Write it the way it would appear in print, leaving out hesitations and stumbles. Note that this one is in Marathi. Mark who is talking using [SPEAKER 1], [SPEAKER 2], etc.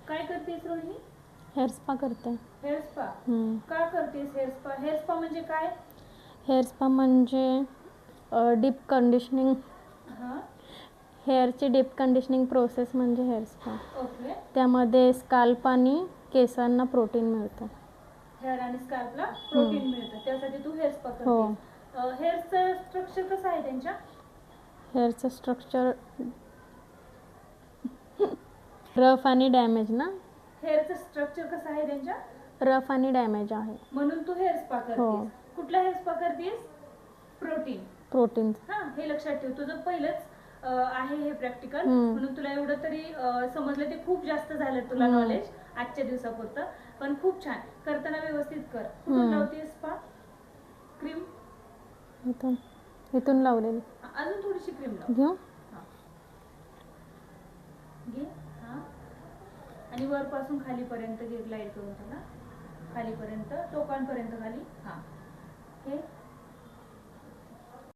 [SPEAKER 1] काय करतेस रोहिणी?
[SPEAKER 2] हेअर स्पा करते.
[SPEAKER 1] हेअर स्पा का करतेस? हेअर स्पा, हेअर स्पा म्हणजे काय?
[SPEAKER 2] हेअर स्पा म्हणजे deep conditioning, हेअरची deep conditioning process म्हणजे हेअर स्पा.
[SPEAKER 1] ओके.
[SPEAKER 2] त्यामध्ये स्काल्प आणि केसांना प्रोटीन मिळतं.
[SPEAKER 1] हेअर आणि स्काल्पला प्रोटीन मिळतं, त्यासाठी तू हेअर स्पा करतेस. हेअरचं स्ट्रक्चर कसं आहे त्यांच्या?
[SPEAKER 2] हेअरचं स्ट्रक्चर रफ आणि डॅमेज ना?
[SPEAKER 1] हेअरचं स्ट्रक्चर कसं आहे त्यांच्या?
[SPEAKER 2] रफ आणि डॅमेज आहे.
[SPEAKER 1] म्हणून तू हेअर स्पा करतेस. कुठला हेअर स्पा करतेस? प्रोटीन. हे लक्षात ठेव, तुझं पहिलंच आहे हे प्रॅक्टिकल, म्हणून तुला एवढं तरी समजलं. ते खूप जास्त झालं तुला नॉलेज आजच्या दिवसापुरतं, पण खूप छान. करताना व्यवस्थित कर. कुठून लावतेस स्पा क्रीम?
[SPEAKER 2] इथून लावलेली.
[SPEAKER 1] अजून थोडीशी क्रीम लाव.
[SPEAKER 2] घेऊ?
[SPEAKER 1] घे. आणि वरपासून खालीपर्यंत घे, ग्लाइड करून त्याला खालीपर्यंत, टोकांपर्यंत खाली.